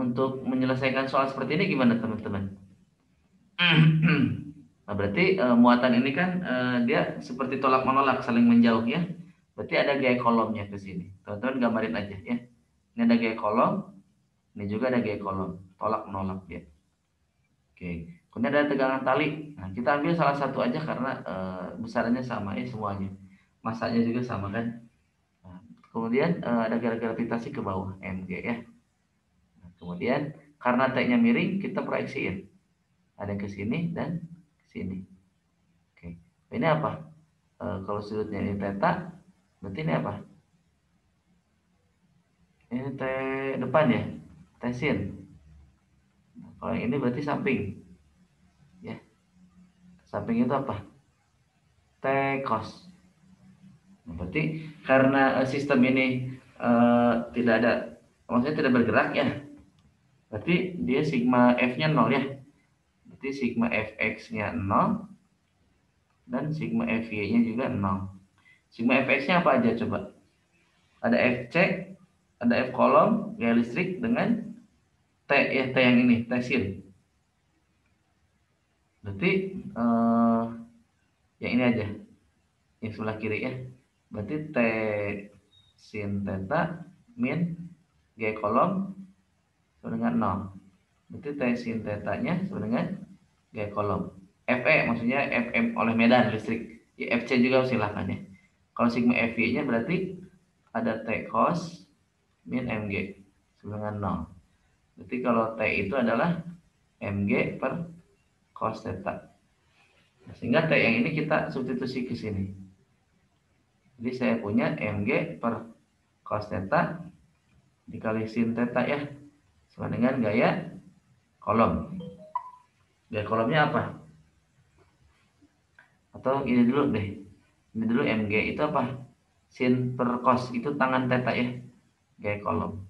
untuk menyelesaikan soal seperti ini gimana teman-teman? Nah, berarti muatan ini kan dia seperti tolak menolak, saling menjauh ya. Berarti ada gaya kolomnya ke sini. Teman-teman gambarin aja ya. Ini ada gaya kolom, ini juga ada gaya kolom, tolak menolak dia. Oke. Kemudian ada tegangan tali. Nah, kita ambil salah satu aja karena besarannya sama ya semuanya. Masanya juga sama kan. Nah, kemudian ada garis gravitasi ke bawah mg ya. Nah, kemudian karena T-nya miring kita proyeksiin. Ada yang ke sini dan ke sini. Oke. Ini apa? Kalau sudutnya ini theta, berarti ini apa? Ini T depan ya, T sin. Nah, kalau yang ini berarti samping. Ya, samping itu apa? T cos. Nah, berarti karena sistem ini tidak ada, maksudnya tidak bergerak ya, berarti dia sigma F-nya 0 ya. Berarti sigma Fx-nya 0 dan sigma Fy-nya juga 0. Sigma Fx-nya apa aja coba? Ada Fc, ada F kolom, gaya listrik dengan T ya, T yang ini, T sin. Berarti yang ini aja, yang sebelah kiri ya. Berarti T sin theta min G kolom sama dengan 0. Berarti T sin theta-nya sama dengan G kolom. Fe maksudnya Fm oleh medan listrik. Ya, Fc juga silahkan ya. Kalau sigma Fy-nya berarti ada T cos min Mg sama dengan 0. Berarti kalau T itu adalah Mg per cos theta. Nah, sehingga T yang ini kita substitusi ke sini. Jadi saya punya Mg per cos theta dikali sin theta ya, sama dengan gaya kolom. Gaya kolomnya apa? Atau ini dulu deh. Ini dulu Mg itu apa? Sin per cos itu tangan theta ya, gaya kolom.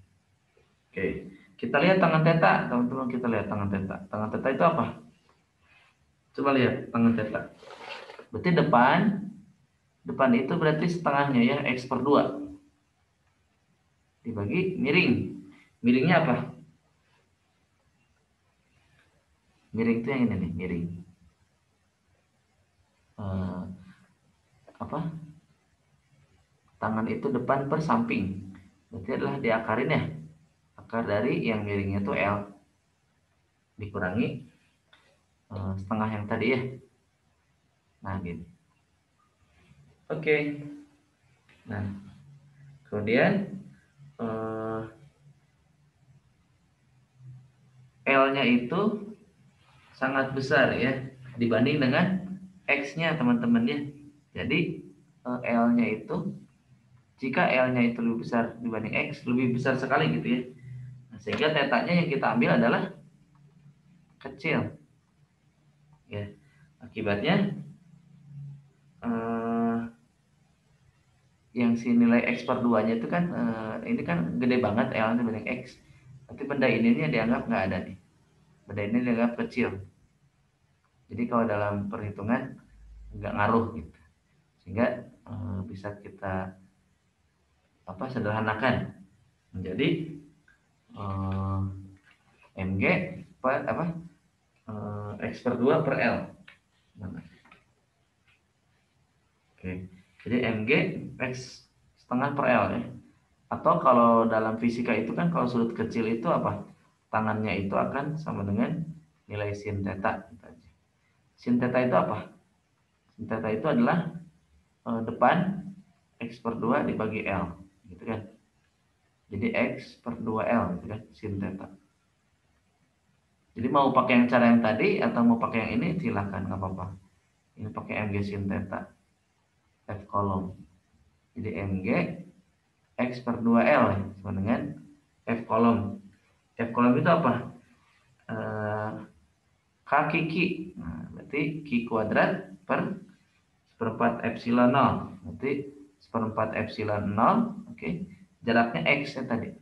Oke, kita lihat tangan theta, teman-teman, kita lihat tangan theta. Tangan theta itu apa? Coba lihat tangan theta. Berarti depan itu berarti setengahnya ya, X per 2 dibagi miring. Miringnya apa? Miring itu yang ini nih, miring. Eh, apa? Tangan itu depan per samping. Berarti adalah diakarin ya. Akar dari yang miringnya itu L dikurangi setengah yang tadi ya. Nah, gitu. Oke. Nah, kemudian L-nya itu sangat besar ya dibanding dengan X-nya teman-teman ya. Jadi L-nya itu, jika L-nya itu lebih besar dibanding X, lebih besar sekali gitu ya. Nah, sehingga tetanya yang kita ambil adalah kecil. Ya, akibatnya yang si nilai X per 2-nya itu kan ini kan gede banget L dibanding X. Tapi benda ini dianggap nggak ada nih. Benda ini dianggap kecil. Jadi kalau dalam perhitungan nggak ngaruh gitu. Sehingga bisa kita sederhanakan menjadi Mg per X per 2 per L. Oke. Jadi Mg X setengah per L ya. Atau kalau dalam fisika itu kan kalau sudut kecil itu apa? Tangannya itu akan sama dengan nilai sin theta. Sin theta itu apa? Sin theta itu adalah depan X per 2 dibagi L. Gitu kan. Jadi X per 2L gitu kan, sin theta. Jadi mau pakai yang cara yang tadi atau mau pakai yang ini silahkan, nggak apa-apa. Ini pakai Mg sin theta F kolom. Jadi Mg X per 2L ya, sama dengan F kolom. F kolom itu apa? Kaki Ki. Nah, berarti Ki kuadrat per seperempat epsilon 0. Berarti seperempat epsilon 0. Oke. Jaraknya X ya tadi.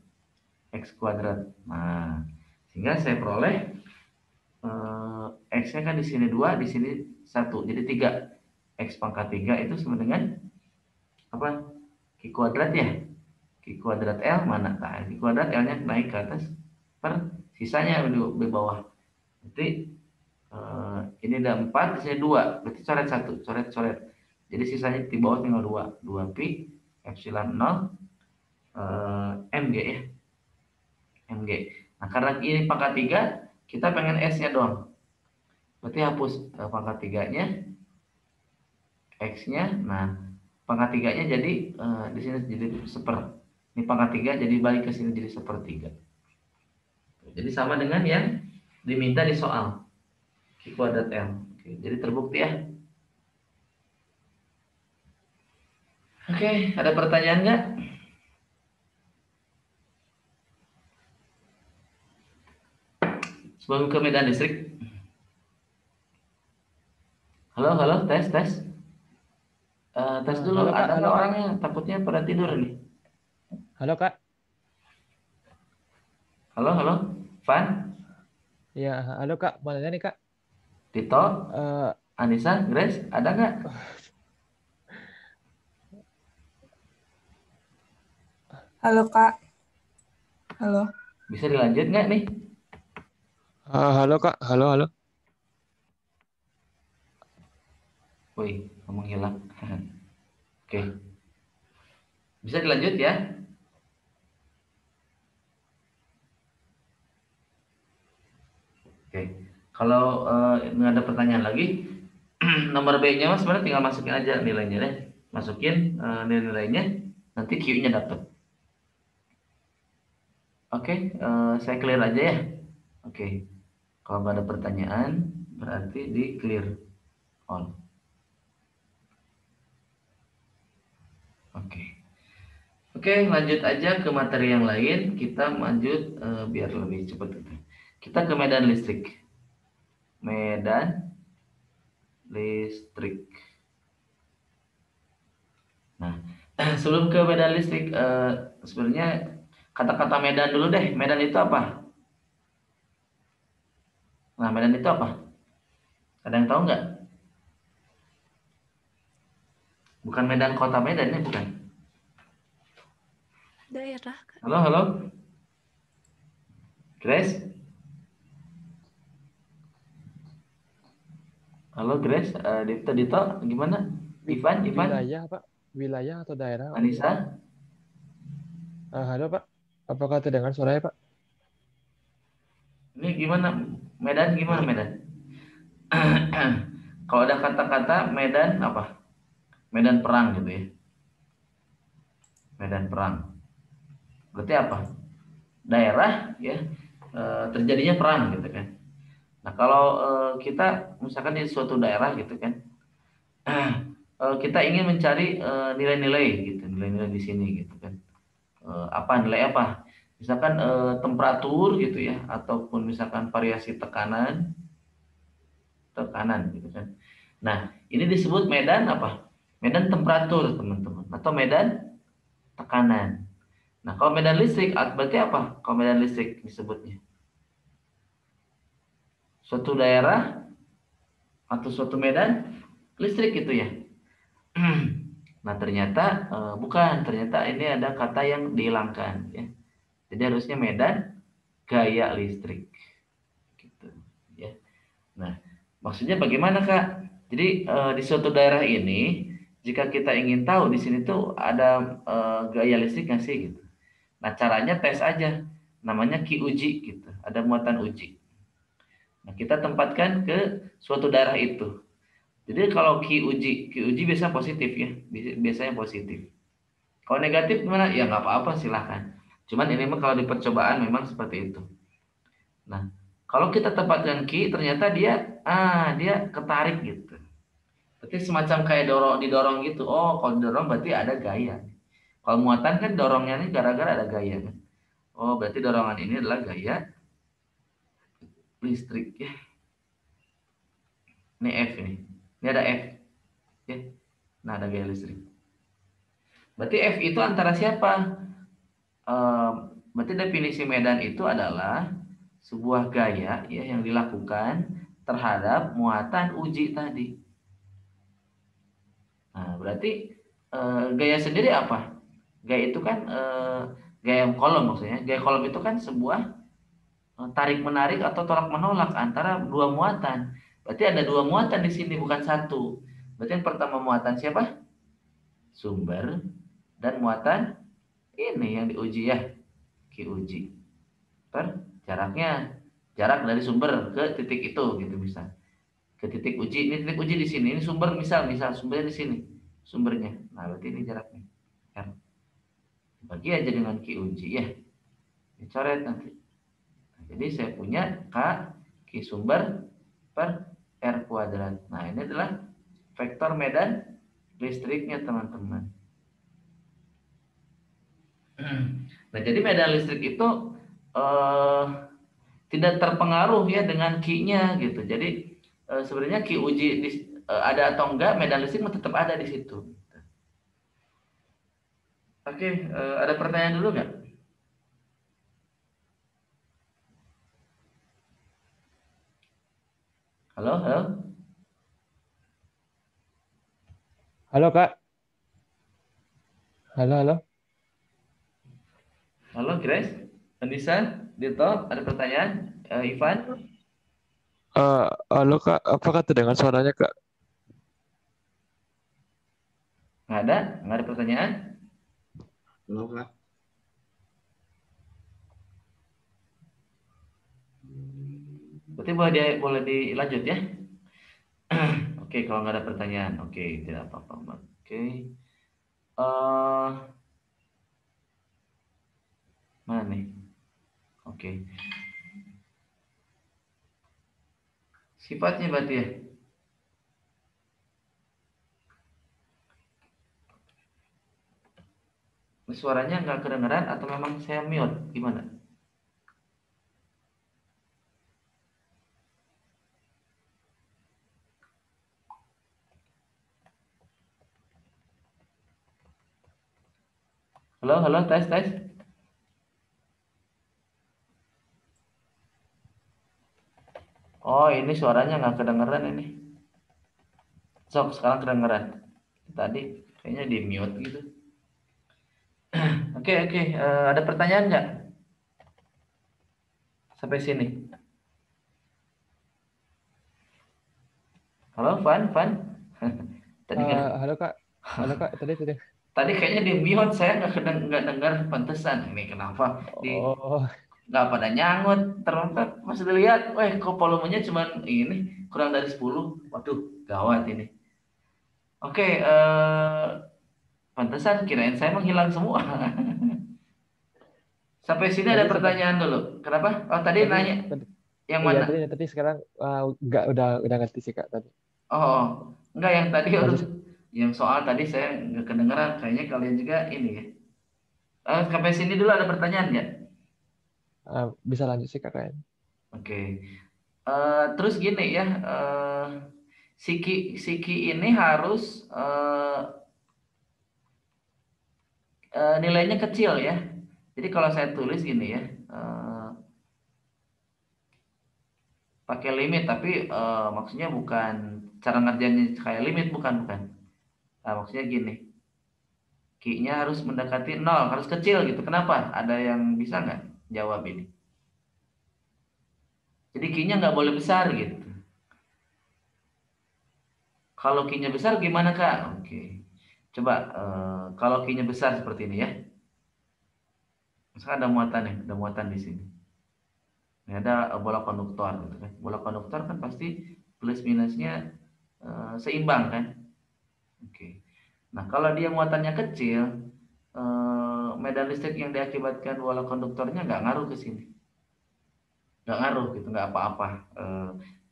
X kuadrat. Nah, sehingga saya peroleh X-nya kan di sini 2, di sini 1. Jadi 3. X pangkat 3 itu sama dengan apa? Q kuadrat ya. Q kuadrat L mana? Nah, Q kuadrat L-nya naik ke atas per sisanya di bawah. Berarti ini ada 4, di sini 2, berarti coret 1, coret. Jadi sisanya di bawah tinggal 2 pi epsilon 0 mg ya, mg. Nah karena ini pangkat 3, kita pengen s-nya doang, berarti hapus pangkat 3-nya, x-nya. Nah pangkat 3-nya jadi di sini jadi ini pangkat 3 jadi balik ke sini jadi 1/3. Jadi sama dengan yang diminta di soal Q kuadrat L. Oke, jadi terbukti ya. Oke, ada pertanyaan nggak? Sebelum ke medan listrik. Halo, tes. Tes dulu, Halo Kak, ada halo nggak Kak. orangnya? Takutnya pada tidur nih. Halo Kak. Halo, Van, Ya, halo Kak. Mau nanya nih Kak. Tito, Eh, Anissa, Grace, ada nggak? Halo Kak, halo. Bisa dilanjut nggak nih? halo Kak, halo halo. Wih, ngomong hilang. Oke, bisa dilanjut ya? Oke, kalau nggak ada pertanyaan lagi, nomor B-nya mas sebenarnya tinggal masukin aja nilainya deh. Masukin nilai-nilainya, nanti Q-nya dapat. Oke, saya clear aja ya. Oke, kalau nggak ada pertanyaan, berarti di clear all. Oke, lanjut aja ke materi yang lain. Kita lanjut biar lebih cepat gitu. Kita ke medan listrik. Medan listrik. Nah, sebelum ke medan listrik, sebenarnya kata-kata medan dulu deh. Medan itu apa? Nah, medan itu apa? Ada yang tahu nggak? Bukan Medan kota Medan ya, bukan. Daerah Kak. Halo, Grace. Halo Grace, Dito, gimana? Ivan, Wilayah Pak, wilayah atau daerah Pak? Anissa. Halo Pak, apakah terdengar suaranya Pak? Ini gimana? Medan gimana Medan? Kalau ada kata-kata Medan apa? Medan perang gitu ya. Medan perang. Berarti apa? Daerah ya, terjadinya perang gitu kan. Nah, kalau kita misalkan di suatu daerah gitu kan, kita ingin mencari nilai-nilai gitu, nilai-nilai di sini gitu kan. Apa nilai apa? Misalkan temperatur gitu ya, ataupun misalkan variasi tekanan gitu kan. Nah, ini disebut medan apa? Medan temperatur, teman-teman, atau medan tekanan. Nah, kalau medan listrik berarti apa? Kalau medan listrik disebutnya suatu daerah atau suatu medan listrik gitu ya. Nah, ternyata bukan, ternyata ini ada kata yang dihilangkan ya. Jadi harusnya medan gaya listrik gitu ya. Nah, maksudnya bagaimana Kak? Jadi di suatu daerah ini, jika kita ingin tahu di sini tuh ada gaya listrik nggak sih gitu. Nah, caranya tes aja, namanya Q uji gitu. Ada muatan uji. Nah, kita tempatkan ke suatu daerah itu. Jadi kalau Q uji biasanya positif ya, biasanya positif. Kalau negatif gimana? Ya nggak apa-apa silahkan. Cuman ini mah kalau di percobaan memang seperti itu. Nah, kalau kita tempatkan Q, ternyata dia ketarik gitu. Berarti semacam kayak didorong gitu. Oh, kalau didorong berarti ada gaya. Kalau muatan kan dorongnya ini gara-gara ada gaya kan. Oh, berarti dorongan ini adalah gaya listrik ya. Ini F ini. Ini ada F ya. Nah, ada gaya listrik. Berarti F itu antara siapa? Berarti definisi medan itu adalah sebuah gaya ya yang dilakukan terhadap muatan uji tadi. Nah, berarti gaya sendiri apa? Gaya itu kan gaya kolom maksudnya. Gaya kolom itu kan sebuah tarik menarik atau tolak menolak antara dua muatan. Berarti ada dua muatan di sini, bukan satu. Berarti yang pertama muatan siapa? Sumber, dan muatan ini yang diuji ya, Q uji. Jaraknya, jarak dari sumber ke titik itu gitu bisa. Ke titik uji, ini titik uji di sini. Ini sumber misal sumbernya di sini. Sumbernya. Nah, berarti ini jaraknya. R. Bagi aja dengan Q uji ya. Dicoret nanti. Nah, jadi saya punya K Q sumber per R kuadrat. Nah, ini adalah vektor medan listriknya teman-teman. Nah, jadi medan listrik itu tidak terpengaruh ya dengan Q-nya gitu. Jadi sebenarnya Q uji ada atau enggak, medan listrik tetap ada di situ. Oke, ada pertanyaan dulu nggak? Halo, halo. Halo, Kak. Halo, halo. Halo, Grace. Anissa, Dito, ada pertanyaan? Ivan? Halo, Kak. Apakah terdengar suaranya, Kak? Nggak ada? Nggak ada pertanyaan? Halo, Kak. Berarti boleh dilanjut ya? Oke, kalau nggak ada pertanyaan. Oke, tidak apa-apa. Oke. Mana nih? Oke. Sifatnya berarti ya? Suaranya nggak kedengeran atau memang saya mute? Gimana? Halo, halo, tes, tes. Oh, ini suaranya nggak kedengeran ini. Sok, sekarang kedengeran. Tadi kayaknya di mute gitu. Oke, oke. Ada pertanyaan nggak? Sampai sini. Halo, Van. Tadi nggak. Halo, Kak. Halo, Kak. Tadi. Tadi kayaknya di mute, saya nggak dengar pantesan. Ini kenapa? Oh, Nggak pada nyangut. Ternyata pas dilihat, wah kok volumenya cuma ini kurang dari 10. Waduh, gawat ini. Oke, pantesan kirain saya menghilang semua. Sampai sini ada tadi sempat. pertanyaan dulu. Kenapa? Oh, tadi Tadi, nanya tadi. yang Iya, mana? tadi sekarang nggak udah ngerti sih, Kak, tadi. Oh, enggak yang tadi. Aduh, Masih yang soal tadi saya nggak kedengeran. Kayaknya kalian juga ini ya. Sampai sini dulu ada pertanyaan nggak? bisa lanjut sih, Kak, kayaknya. Oke. Terus gini ya, Siki ini harus nilainya kecil ya. Jadi kalau saya tulis gini ya, pakai limit, tapi maksudnya bukan cara ngerjainnya kayak limit, bukan. Nah, maksudnya gini, Q-nya harus mendekati 0, harus kecil gitu. Kenapa? Ada yang bisa nggak jawab ini? Jadi Q-nya nggak boleh besar gitu. Kalau Q-nya besar gimana Kak? Oke. Coba kalau Q-nya besar seperti ini ya. Misalkan ada muatan nih, ada muatan di sini. Ini ada bola konduktor gitu kan. Bola konduktor kan pasti plus minusnya seimbang kan? Oke. Nah, kalau dia muatannya kecil, medan listrik yang diakibatkan bola konduktornya nggak ngaruh ke sini. Nggak ngaruh gitu, nggak apa-apa.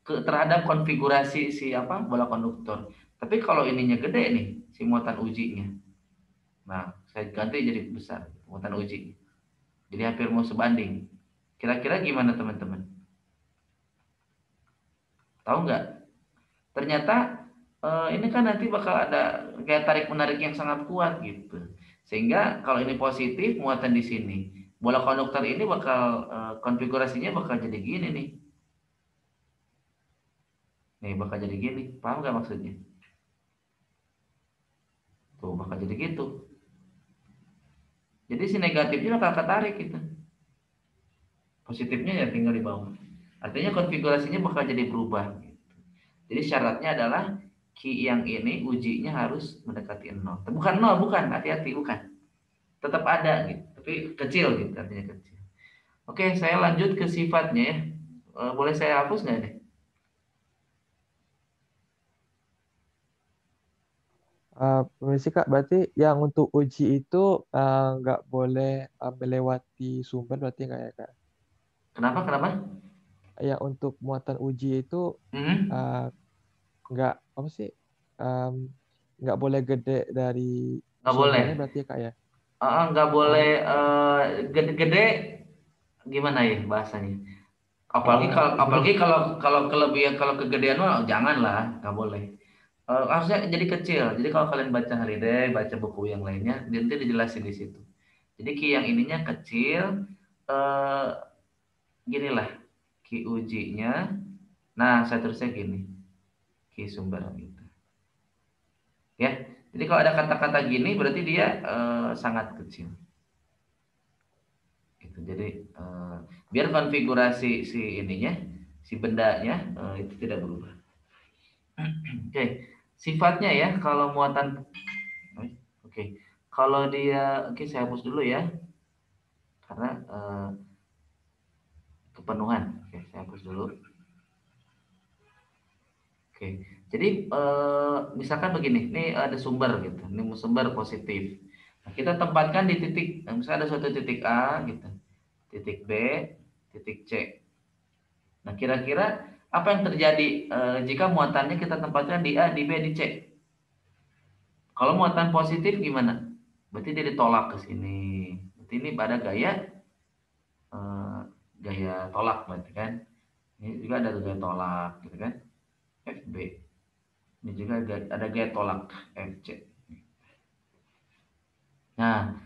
Terhadap konfigurasi si apa bola konduktor. Tapi kalau ininya gede nih, si muatan ujinya. Nah, saya ganti jadi besar, muatan uji. Jadi hampir mau sebanding. Kira-kira gimana teman-teman? Tahu nggak? Ternyata ini kan nanti bakal ada gaya tarik menarik yang sangat kuat gitu. Sehingga kalau ini positif, muatan di sini, bola konduktor ini bakal konfigurasinya bakal jadi gini nih. Nih bakal jadi gini. Paham nggak maksudnya? Tuh bakal jadi gitu. Jadi si negatifnya bakal ketarik gitu. Positifnya ya tinggal di bawah. Artinya konfigurasinya bakal jadi berubah. Jadi syaratnya adalah Q yang ini ujinya harus mendekati 0. Bukan 0, bukan. Hati-hati, bukan. Tetap ada gitu. Tapi kecil gitu, artinya kecil. Oke, saya lanjut ke sifatnya ya. Boleh saya hapus nggak nih? Permisi Kak, berarti yang untuk uji itu nggak boleh melewati sumber berarti nggak ya Kak? Kenapa? Kenapa? Yang untuk muatan uji itu Hmm? eh, nggak apa sih? Em, nggak boleh gede dari Nggak boleh. sumbernya berarti ya Kak ya? Nggak boleh Oh, gede-gede gimana ya bahasanya? Apalagi eh, kalau apalagi kalau kalau kelebihan kalau kegedean mah janganlah, nggak boleh. Harusnya jadi kecil. Jadi kalau kalian baca Haliday, baca buku yang lainnya, nanti dijelasin di situ. Jadi Ki yang ininya kecil, eh ginilah Ki ujinya. Nah, saya terusnya gini, Ki sumber gitu. Ya. Jadi kalau ada kata-kata gini berarti dia sangat kecil. Gitu. Jadi biar konfigurasi si ininya, si bendanya itu tidak berubah. Oke, sifatnya ya kalau muatan, oke, kalau dia, oke saya hapus dulu ya karena kepenuhan. Oke, saya hapus dulu. Oke, jadi misalkan begini, ini ada sumber gitu, ini sumber positif. Nah, kita tempatkan di titik, misalnya ada suatu titik A gitu, titik B, titik C. Nah, kira-kira apa yang terjadi jika muatannya kita tempatkan di A, di B, di C? Kalau muatan positif gimana? Berarti dia ditolak ke sini. Berarti ini pada gaya eh, gaya tolak berarti kan. Ini juga ada gaya tolak gitu kan. FB. Ini juga ada gaya tolak FC. Nah,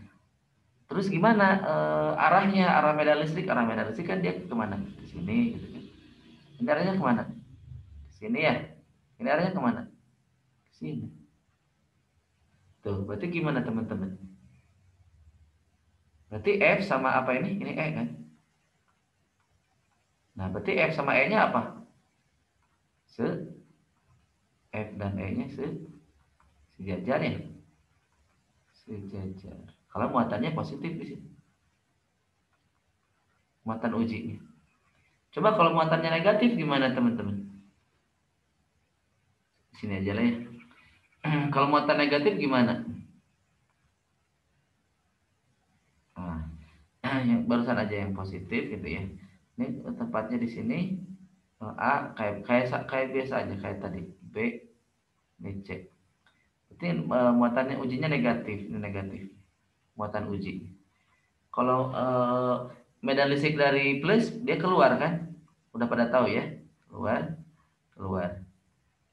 terus gimana arahnya? Arah medan listrik kan dia kemana? Ke sini gitu kan. Ini arahnya kemana? Ke sini ya. Ini arahnya kemana? Ke sini. Tuh, berarti gimana teman-teman? Berarti F sama apa ini? Ini E kan? Nah, berarti F sama E-nya apa? Se F dan E-nya sejajar ya? Sejajar. Kalau muatannya positif di sini. Muatan ujinya. Coba kalau muatannya negatif gimana teman-teman? Di sini aja lah ya. Kalau muatan negatif gimana? Nah, yang barusan aja yang positif gitu ya. Ini tempatnya di sini A kayak biasa aja kayak tadi. B, ini C. Berarti muatannya ujinya negatif, ini negatif. Muatan uji. Kalau medan listrik dari plus dia keluar kan? Udah pada tahu ya? Keluar, keluar.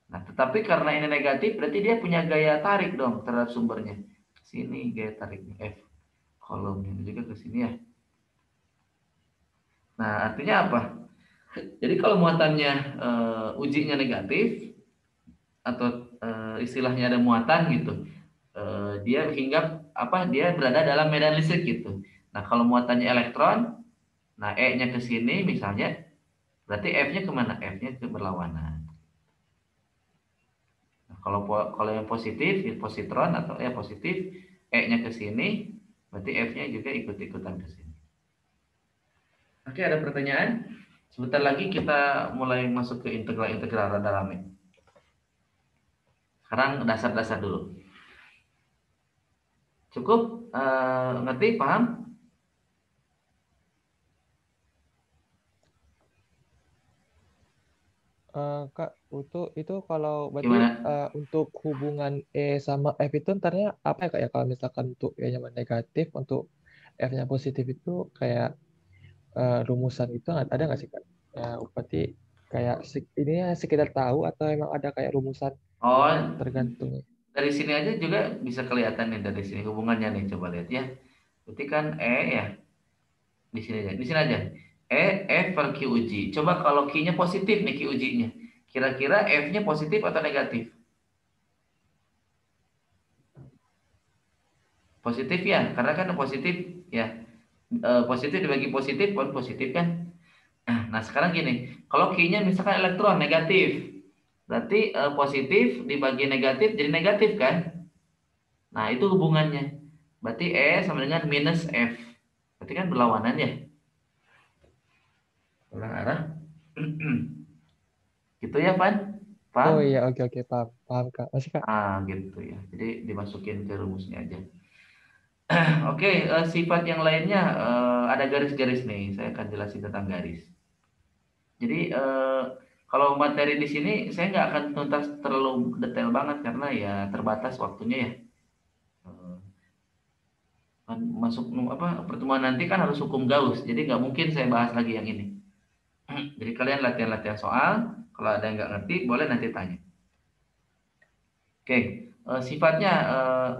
Nah, tetapi karena ini negatif berarti dia punya gaya tarik dong terhadap sumbernya. Sini gaya tariknya F. Kolomnya juga ke sini ya. Nah, artinya apa? Jadi kalau muatannya ujinya negatif atau istilahnya ada muatan gitu. Dia hinggap apa? Dia berada dalam medan listrik gitu. Nah, kalau muatannya elektron, nah E-nya ke sini misalnya, berarti F-nya kemana? F-nya ke berlawanan. Nah, kalau yang positif, ya positron atau ya positif, E-nya ke sini, berarti F-nya juga ikut-ikutan ke sini. Oke, ada pertanyaan? Sebentar lagi kita mulai masuk ke integral-integral rada rame. Sekarang dasar-dasar dulu. Cukup? Ngerti? Paham? Kak, itu kalau berarti Gimana? untuk hubungan E sama F itu ntarnya apa ya Kak ya? Kalau misalkan untuk E-nya negatif, untuk F-nya positif itu kayak rumusan itu ada nggak sih Kak? Berarti kayak ini ya sekedar tahu atau emang ada kayak rumusan Oh, tergantung? dari sini aja juga bisa kelihatan nih dari sini hubungannya nih. Coba lihat ya. Berarti kan E ya. Di sini aja. Di sini aja. E, F per Q uji. Coba kalau Q-nya positif nih Q ujinya. Kira-kira F-nya positif atau negatif? Positif ya, karena kan positif ya. Positif dibagi positif, kan positif kan. Nah, sekarang gini, kalau Q-nya misalkan elektron negatif, berarti positif dibagi negatif jadi negatif kan? Nah, itu hubungannya. Berarti E sama dengan minus F. Berarti kan berlawanan ya? Ulang arah. Gitu ya, Pan? Paham? Oh iya, oke oke, paham paham Kak. Masih Kak? Gitu ya. Jadi dimasukin ke rumusnya aja. Oke, sifat yang lainnya ada garis-garis nih. Saya akan jelasin tentang garis. Jadi kalau materi di sini saya nggak akan tuntas terlalu detail banget karena ya terbatas waktunya ya. Eh, kan masuk apa pertemuan nanti kan harus hukum Gauss. Jadi nggak mungkin saya bahas lagi yang ini. Jadi kalian latihan-latihan soal. Kalau ada yang nggak ngerti boleh nanti tanya. Oke, sifatnya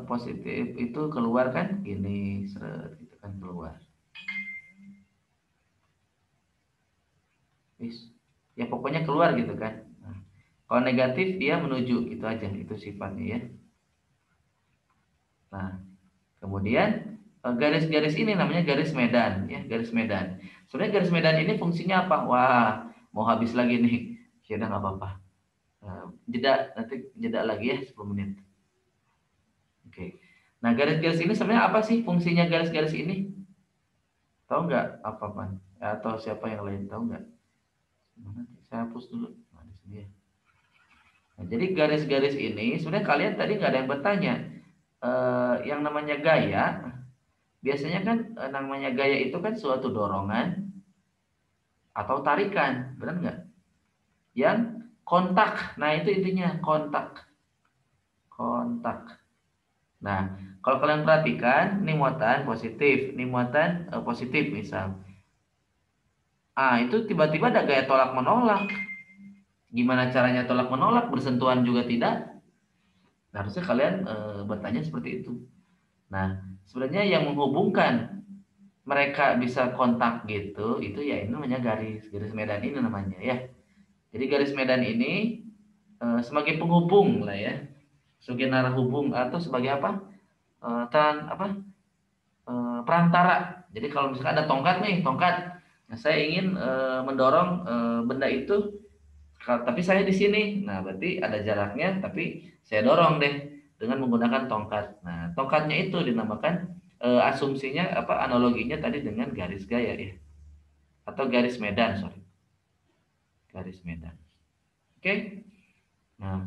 positif itu keluar kan gini, seret gitu kan keluar. Ya pokoknya keluar gitu kan. Nah, kalau negatif dia menuju gitu aja, itu sifatnya ya. Nah, kemudian garis-garis ini namanya garis medan ya, garis medan. Sebenarnya garis medan ini fungsinya apa? Wah, mau habis lagi nih. Ya udah nggak apa-apa. Jeda nanti jeda lagi ya 10 menit. Oke. Nah, garis-garis ini sebenarnya apa sih fungsinya garis-garis ini? Tahu nggak apa Pan? Atau siapa yang lain tahu nggak? Mana? Saya hapus dulu. Nah, di sini ya. Nah, jadi garis-garis ini sebenarnya kalian tadi nggak ada yang bertanya. Yang namanya gaya, biasanya kan namanya gaya itu kan suatu dorongan atau tarikan, benar nggak? Yang kontak, nah itu intinya kontak, kontak. Nah, kalau kalian perhatikan, ini muatan positif, ini muatan positif misal. Itu tiba-tiba ada gaya tolak menolak. Gimana caranya tolak menolak? Bersentuhan juga tidak. Nah, harusnya kalian bertanya seperti itu. Nah, sebenarnya yang menghubungkan mereka bisa kontak gitu, itu ya ini namanya garis medan ini namanya ya. Jadi garis medan ini sebagai penghubung lah ya, sebagai narah hubung atau sebagai apa? Perantara. Jadi kalau misalkan ada tongkat nih, tongkat. Nah, saya ingin mendorong benda itu, tapi saya di sini. Nah, berarti ada jaraknya, tapi saya dorong deh dengan menggunakan tongkat. Nah, tongkatnya itu dinamakan asumsinya apa analoginya tadi dengan garis gaya ya, atau garis medan, sorry, garis medan. Oke. Nah,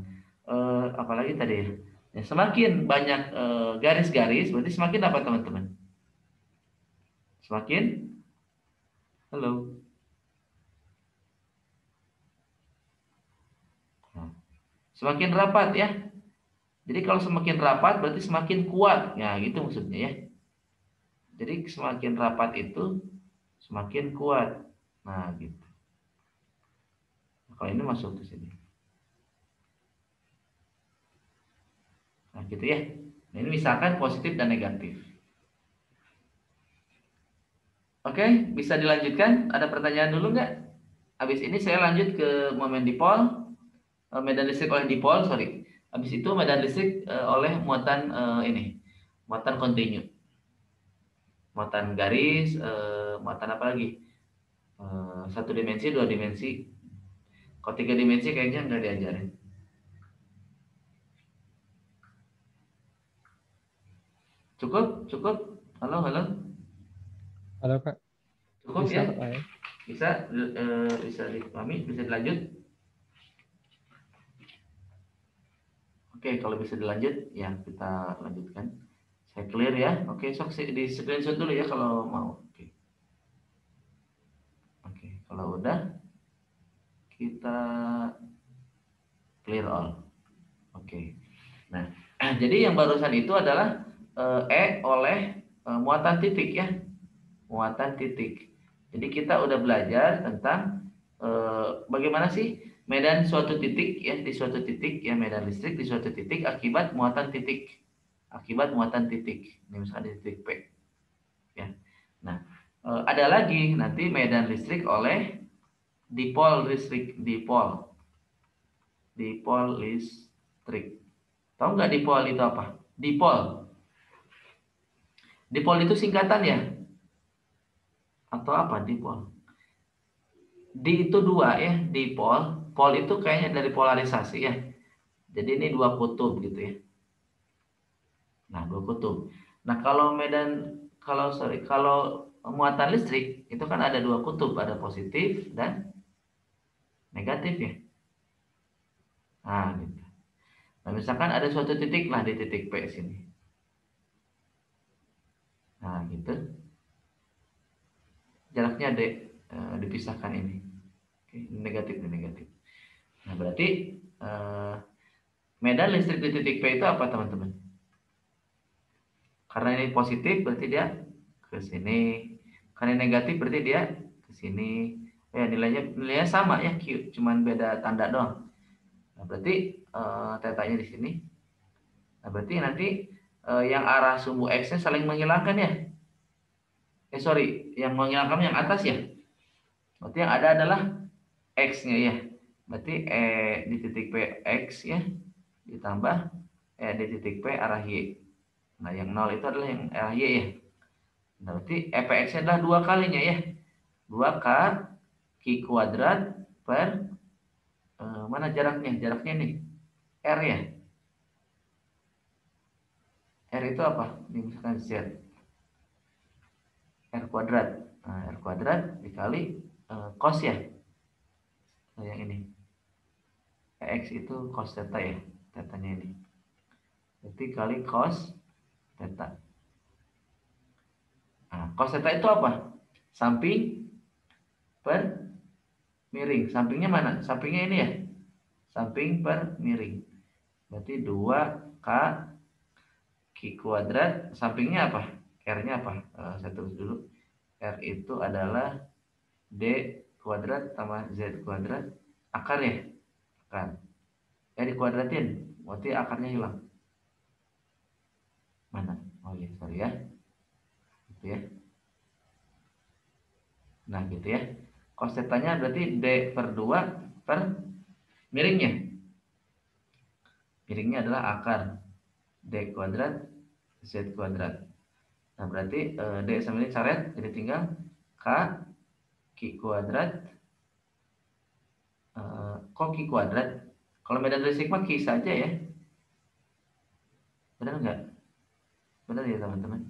apalagi tadi ya. Ya, semakin banyak garis-garis, berarti semakin apa teman-teman? Semakin, halo. Nah, semakin rapat ya. Jadi kalau semakin rapat berarti semakin kuat. Ya, gitu maksudnya ya. Jadi semakin rapat itu semakin kuat. Nah, gitu. Kalau ini masuk ke sini. Nah, gitu ya. Nah, ini misalkan positif dan negatif. Oke, bisa dilanjutkan? Ada pertanyaan dulu nggak? Habis ini saya lanjut ke momen dipol, medan listrik oleh dipol, sorry. Habis itu medan listrik oleh muatan ini, muatan kontinu, muatan garis, muatan apa lagi? Satu dimensi, dua dimensi. Kalau tiga dimensi kayaknya nggak diajarin. Cukup, cukup. Halo, halo. Halo Kak. Cukup Bisa ya? Kak ya? Bisa dipahami, bisa dilanjut. Oke, kalau bisa dilanjut, ya kita lanjutkan. Saya clear ya. Oke, sok di screenshot dulu ya kalau mau. Oke, kalau udah kita clear all. Oke. Nah, jadi yang barusan itu adalah oleh muatan titik ya. Muatan titik. Jadi kita udah belajar tentang bagaimana sih medan suatu titik ya, di suatu titik ya, medan listrik di suatu titik akibat muatan titik. Akibat muatan titik. Ini misalnya di titik P. Ya. Nah, ada lagi nanti medan listrik oleh dipol listrik, dipol listrik. Tahu nggak dipol itu apa? Dipol. Dipol itu singkatan ya? Atau apa dipol? di itu dua ya, di pol itu kayaknya dari polarisasi ya. Jadi ini dua kutub gitu ya. Nah, dua kutub. Nah, kalau muatan listrik itu kan ada dua kutub, ada positif dan negatif ya. Nah, gitu. Nah, misalkan ada suatu titik lah di titik P sini. Nah, gitu. Jaraknya D, dipisahkan ini. Oke, ini negatif, ini negatif. Nah, berarti medan listrik di titik P itu apa, teman-teman? Karena ini positif berarti dia ke sini. Karena ini negatif berarti dia ke sini. Ya, nilainya sama ya, Q, cuman beda tanda doang. Nah, berarti tetanya di sini. Nah, berarti nanti yang arah sumbu X-nya saling menghilangkan ya. Sorry, yang menghilangkan yang atas ya. Berarti yang ada adalah X-nya ya. Berarti di titik P X ya, ditambah di titik P arah Y. Nah, yang 0 itu adalah yang arah Y ya. Nah, berarti EPX-nya adalah 2 kalinya ya. 2K Q kuadrat per mana jaraknya? Jaraknya nih R ya. R itu apa? Ini misalkan Z. R kuadrat. Nah, R kuadrat dikali cos ya. Nah, yang ini. X itu cos theta ya. Tetanya ini. Berarti kali cos theta. Nah, cos theta itu apa? Samping per miring. Sampingnya mana? Sampingnya ini ya. Samping per miring. Berarti 2K Q kuadrat. Sampingnya apa? R-nya apa? Saya tulis dulu. R itu adalah D kuadrat tambah Z kuadrat. Akar ya? Akar. Ya dikuadratin. Berarti akarnya hilang. Mana? Oh iya, sorry ya. Gitu ya. Nah, gitu ya. Cos theta-nya berarti D per 2 per miringnya. Miringnya adalah akar D kuadrat Z kuadrat. Nah, berarti D sama ini coret, jadi tinggal K Q kuadrat. Kok Q kuadrat? Kalau medan listrik mah Q saja ya. Benar nggak? Benar ya, teman-teman?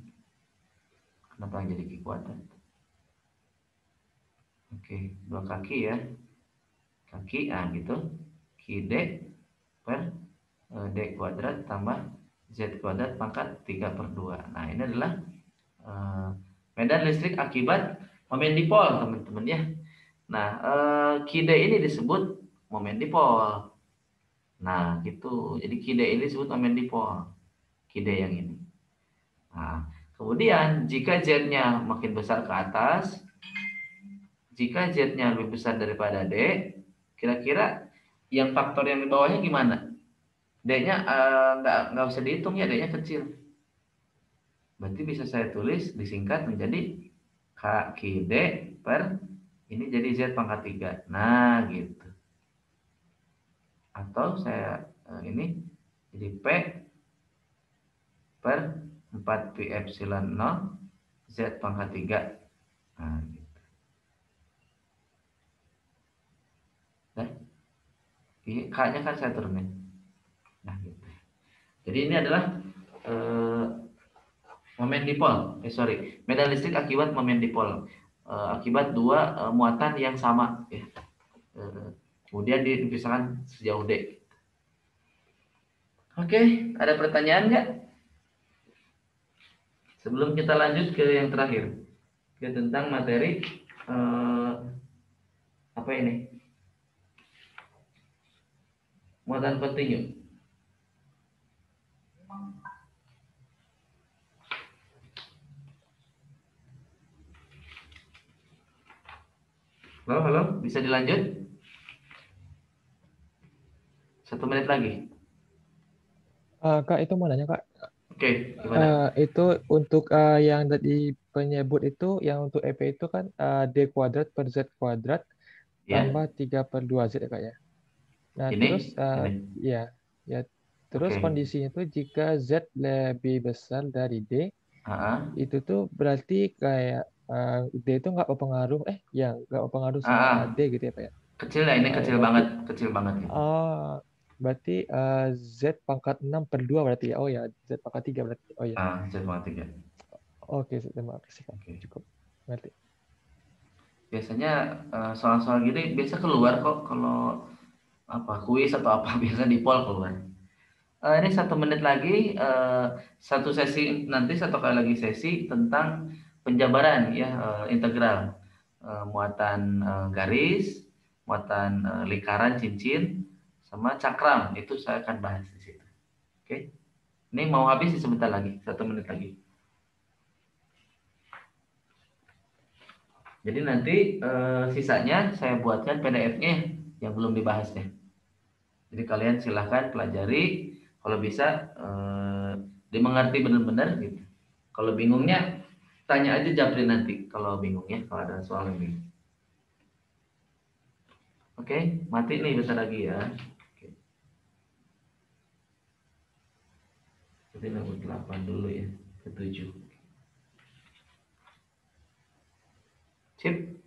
Kenapa jadi Q kuadrat? Oke, 2 kaki ya. Kaki, gitu. QD per D kuadrat tambah Z kuadrat pangkat 3/2. Nah, ini adalah medan listrik akibat momen dipol, teman-teman ya. Nah, QD ini disebut momen dipol. Nah, gitu. Jadi QD ini disebut momen dipol. QD yang ini. Nah, kemudian jika Z-nya makin besar ke atas, jika Z-nya lebih besar daripada D, kira-kira yang faktor yang di bawahnya gimana? D-nya nggak usah dihitung ya, D-nya kecil. Berarti bisa saya tulis disingkat menjadi KQD per ini jadi Z pangkat 3. Nah, gitu. Atau saya ini jadi P per 4 pi epsilon 0 Z pangkat 3. Nah, gitu. Nah, K-nya kan saya turunin. Nah, gitu. Jadi ini adalah momen dipol. Medan listrik akibat momen dipol. Akibat dua muatan yang sama ya. Kemudian dipisahkan sejauh D. Oke, ada pertanyaan nggak? Sebelum kita lanjut ke yang terakhir, ke tentang materi apa ini? Muatan kontinu. Halo, bisa dilanjut? 1 menit lagi. Kak, itu mau nanya, Kak. Oke, gimana? Itu untuk yang tadi penyebut itu, yang untuk EP itu kan D kuadrat per Z kuadrat Ya, tambah 3/2Z ya, Kak ya. Nah, ini. terus ya, terus Oke. kondisinya itu jika Z lebih besar dari D, Ah, itu tuh berarti kayak D itu nggak berpengaruh, nggak berpengaruh Ah, sama ah, D gitu ya Pak ya. kecil ya, ini Ya kecil berarti banget, kecil banget gitu. berarti Z pangkat 6 per 2 berarti ya. Oh ya, Z pangkat 3 berarti. Oh ya. Ah, kecil banget ya. Oke, terima kasih Kak. Oke. Cukup ngerti. Biasanya soal-soal gini biasa keluar kok kalau apa kuis atau apa biasa di poll keluar. Ini 1 menit lagi, satu sesi nanti, 1 kali lagi sesi tentang penjabaran ya, integral. Muatan garis, muatan lingkaran cincin, sama cakram itu saya akan bahas di situ. Oke, ini mau habis sebentar lagi, 1 menit lagi. Jadi nanti sisanya saya buatkan PDF-nya yang belum dibahas nih. Jadi kalian silahkan pelajari, kalau bisa dimengerti benar-benar gitu. Kalau bingungnya tanya aja Japri nanti kalau bingungnya, kalau ada soal yang bingung. Oke, mati nih bentar lagi ya. Oke. Jadi nomor 8 dulu ya, ke 7. Sip.